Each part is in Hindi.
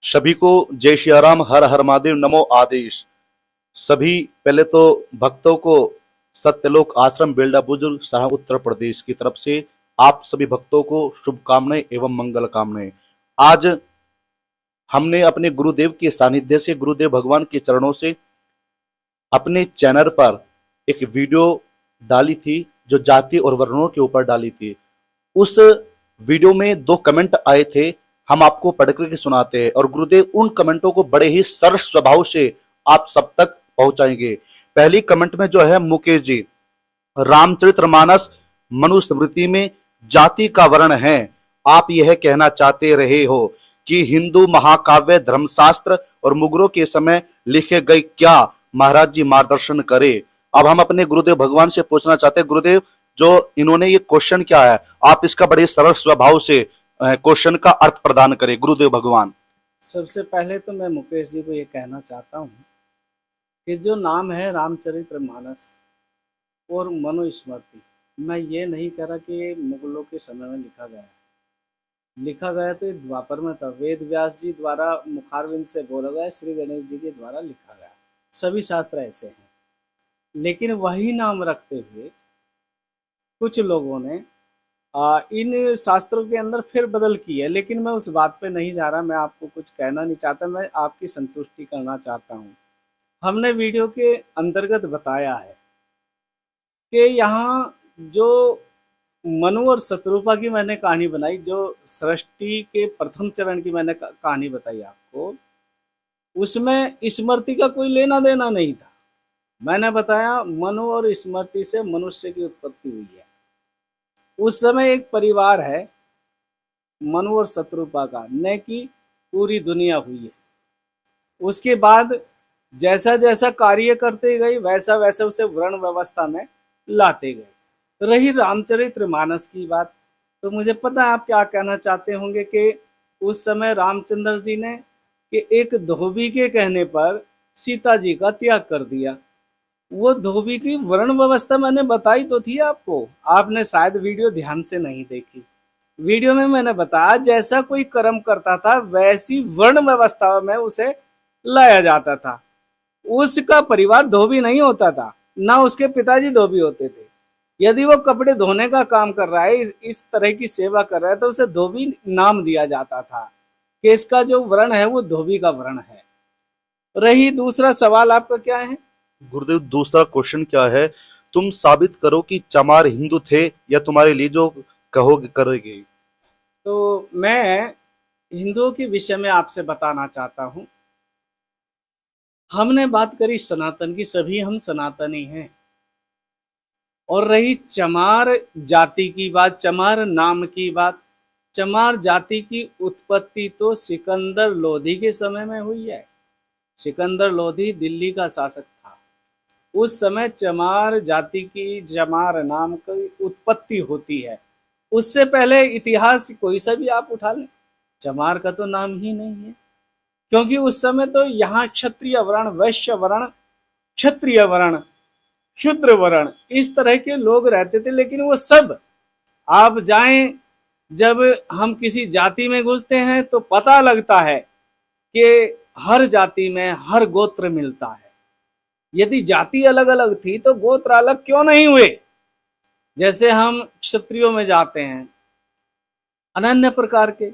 सभी को जय श्री राम, हर हर महादेव, नमो आदेश। सभी पहले तो भक्तों को सत्यलोक आश्रम बेल्डा बुजुर्ग शाह उत्तर प्रदेश की तरफ से आप सभी भक्तों को शुभकामनाएं एवं मंगल कामनाएं। आज हमने अपने गुरुदेव के सानिध्य से, गुरुदेव भगवान के चरणों से अपने चैनल पर एक वीडियो डाली थी जो जाति और वर्णों के ऊपर डाली थी। उस वीडियो में 2 कमेंट आए थे, हम आपको पढ़ करके सुनाते हैं और गुरुदेव उन कमेंटों को बड़े ही सरल स्वभाव से आप सब तक पहुंचाएंगे। पहली कमेंट में जो है मुकेश जी, रामचरितमानस मनुस्मृति में जाति का वर्ण है। आप यह कहना चाहते रहे हो कि हिंदू महाकाव्य धर्मशास्त्र और मुगलों के समय लिखे गए क्या? महाराज जी मार्गदर्शन करे। अब हम अपने गुरुदेव भगवान से पूछना चाहते हैं, गुरुदेव जो इन्होंने ये क्वेश्चन क्या है, आप इसका बड़े सरल स्वभाव से क्वेश्चन का अर्थ प्रदान करें गुरुदेव भगवान। सबसे पहले तो मैं मुकेश जी को ये कहना चाहता हूँ कि जो नाम है रामचरितमानस और मनुस्मृति, मैं ये नहीं कह रहा कि मुगलों के समय में लिखा गया है। लिखा गया तो द्वापर में था, वेद व्यास जी द्वारा मुखारविंद से बोला गया, श्री गणेश जी के द्वारा लिखा गया। सभी शास्त्र ऐसे हैं, लेकिन वही नाम रखते हुए कुछ लोगों ने इन शास्त्रों के अंदर फिर बदल की है। लेकिन मैं उस बात पे नहीं जा रहा, मैं आपको कुछ कहना नहीं चाहता, मैं आपकी संतुष्टि करना चाहता हूँ। हमने वीडियो के अंतर्गत बताया है कि यहाँ जो मनु और शत्रुपा की मैंने कहानी बनाई, जो सृष्टि के प्रथम चरण की मैंने कहानी बताई आपको, उसमें स्मृति का कोई लेना देना नहीं था। मैंने बताया मनु और स्मृति से मनुष्य की उत्पत्ति हुई है। उस समय एक परिवार है मनु और शत्रुपा का, न कि पूरी दुनिया हुई है। उसके बाद जैसा जैसा कार्य करते गए वैसा वैसा उसे वर्ण व्यवस्था में लाते गए। रही रामचरितमानस की बात, तो मुझे पता है आप क्या कहना चाहते होंगे कि उस समय रामचंद्र जी ने कि एक धोबी के कहने पर सीता जी का त्याग कर दिया। वो धोबी की वर्ण व्यवस्था मैंने बताई तो थी आपको, आपने शायद वीडियो ध्यान से नहीं देखी। वीडियो में मैंने बताया जैसा कोई कर्म करता था वैसी वर्ण व्यवस्था में उसे लाया जाता था। उसका परिवार धोबी नहीं होता था, ना उसके पिताजी धोबी होते थे। यदि वो कपड़े धोने का काम कर रहा है, इस तरह की सेवा कर रहा है, तो उसे धोबी नाम दिया जाता था कि इसका जो वर्ण है वो धोबी का वर्ण है। रही दूसरा सवाल आपका क्या है? गुरुदेव दूसरा क्वेश्चन क्या है, तुम साबित करो कि चमार हिंदू थे या तुम्हारे लिए जो कहोगे करोगे। तो मैं हिंदुओं के विषय में आपसे बताना चाहता हूं। हमने बात करी सनातन की, सभी हम सनातनी हैं। और रही चमार जाति की बात, चमार नाम की बात, चमार जाति की उत्पत्ति तो सिकंदर लोधी के समय में हुई है। सिकंदर लोधी दिल्ली का शासक था। उस समय चमार जाति की, चमार नाम की उत्पत्ति होती है। उससे पहले इतिहास कोई सा भी आप उठा लें, चमार का तो नाम ही नहीं है। क्योंकि उस समय तो यहाँ क्षत्रिय वर्ण, वैश्य वर्ण, क्षत्रिय वर्ण, शूद्र वर्ण, इस तरह के लोग रहते थे। लेकिन वो सब, आप जाएं, जब हम किसी जाति में घुसते हैं तो पता लगता है कि हर जाति में हर गोत्र मिलता है। यदि जाति अलग अलग थी तो गोत्र अलग क्यों नहीं हुए? जैसे हम क्षत्रियों में जाते हैं, अनन्य प्रकार के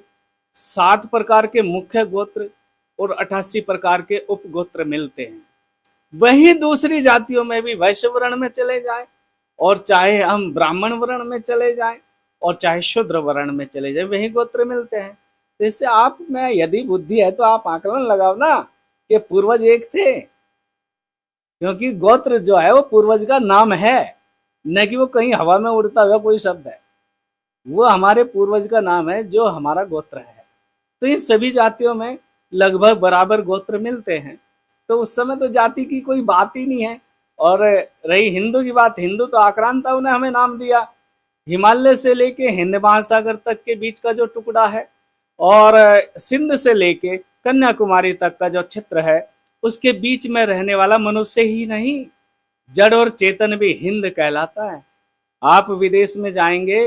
7 प्रकार के मुख्य गोत्र और 88 प्रकार के उपगोत्र मिलते हैं। वही दूसरी जातियों में भी वैश्य वर्ण में चले जाए, और चाहे हम ब्राह्मण वर्ण में चले जाएं, और चाहे शूद्र वर्ण में चले जाए, वही गोत्र मिलते हैं। तो इससे आप में यदि बुद्धि है तो आप आकलन लगाओ ना कि पूर्वज एक थे। क्योंकि गोत्र जो है वो पूर्वज का नाम है, न कि वो कहीं हवा में उड़ता हुआ कोई शब्द है। वो हमारे पूर्वज का नाम है जो हमारा गोत्र है। तो इन सभी जातियों में लगभग बराबर गोत्र मिलते हैं। तो उस समय तो जाति की कोई बात ही नहीं है। और रही हिंदू की बात, हिंदू तो आक्रांताओं ने हमें नाम दिया। हिमालय से लेके हिंद महासागर तक के बीच का जो टुकड़ा है, और सिंध से लेके कन्याकुमारी तक का जो क्षेत्र है, उसके बीच में रहने वाला मनुष्य ही नहीं, जड़ और चेतन भी हिंद कहलाता है। आप विदेश में जाएंगे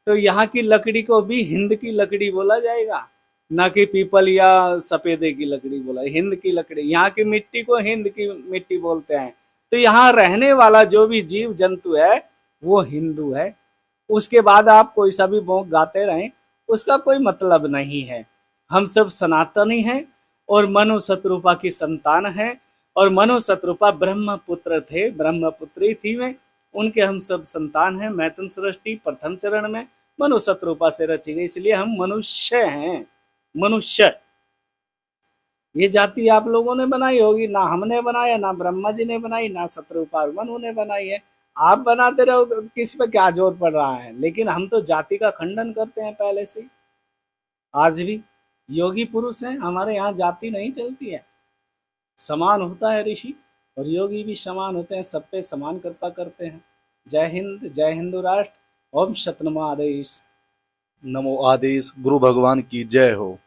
तो यहाँ की लकड़ी को भी हिंद की लकड़ी बोला जाएगा। ना कि पीपल या सफेदे की लकड़ी बोला, हिंद की लकड़ी। यहाँ की मिट्टी को हिंद की मिट्टी बोलते हैं। तो यहाँ रहने वाला जो भी जीव जंतु है वो हिंदू है। उसके बाद आप कोई सा भी भोग गाते रहें, उसका कोई मतलब नहीं है। हम सब सनातनी हैं और मनु शत्रुपा की संतान है। और मनु शत्रुपा ब्रह्मपुत्र थे, ब्रह्मपुत्री थी वे, उनके हम सब संतान हैं। मैथुन सृष्टि प्रथम चरण में मनु शत्रुपा से रची गई, इसलिए हम मनुष्य हैं। मनुष्य ये जाति आप लोगों ने बनाई होगी, ना हमने बनाया, ना ब्रह्मा जी ने बनाई, ना शत्रुपा और मनु ने बनाई है। आप बनाते रहो तो किस पे क्या जोर पड़ रहा है। लेकिन हम तो जाति का खंडन करते हैं पहले से। आज भी योगी पुरुष हैं, हमारे यहाँ जाति नहीं चलती है। समान होता है ऋषि, और योगी भी समान होते हैं, सब पे समान कृपा करते हैं। जय हिंद, जय हिंदू राष्ट्र। ओम शतनम आदेश। नमो आदेश। गुरु भगवान की जय हो।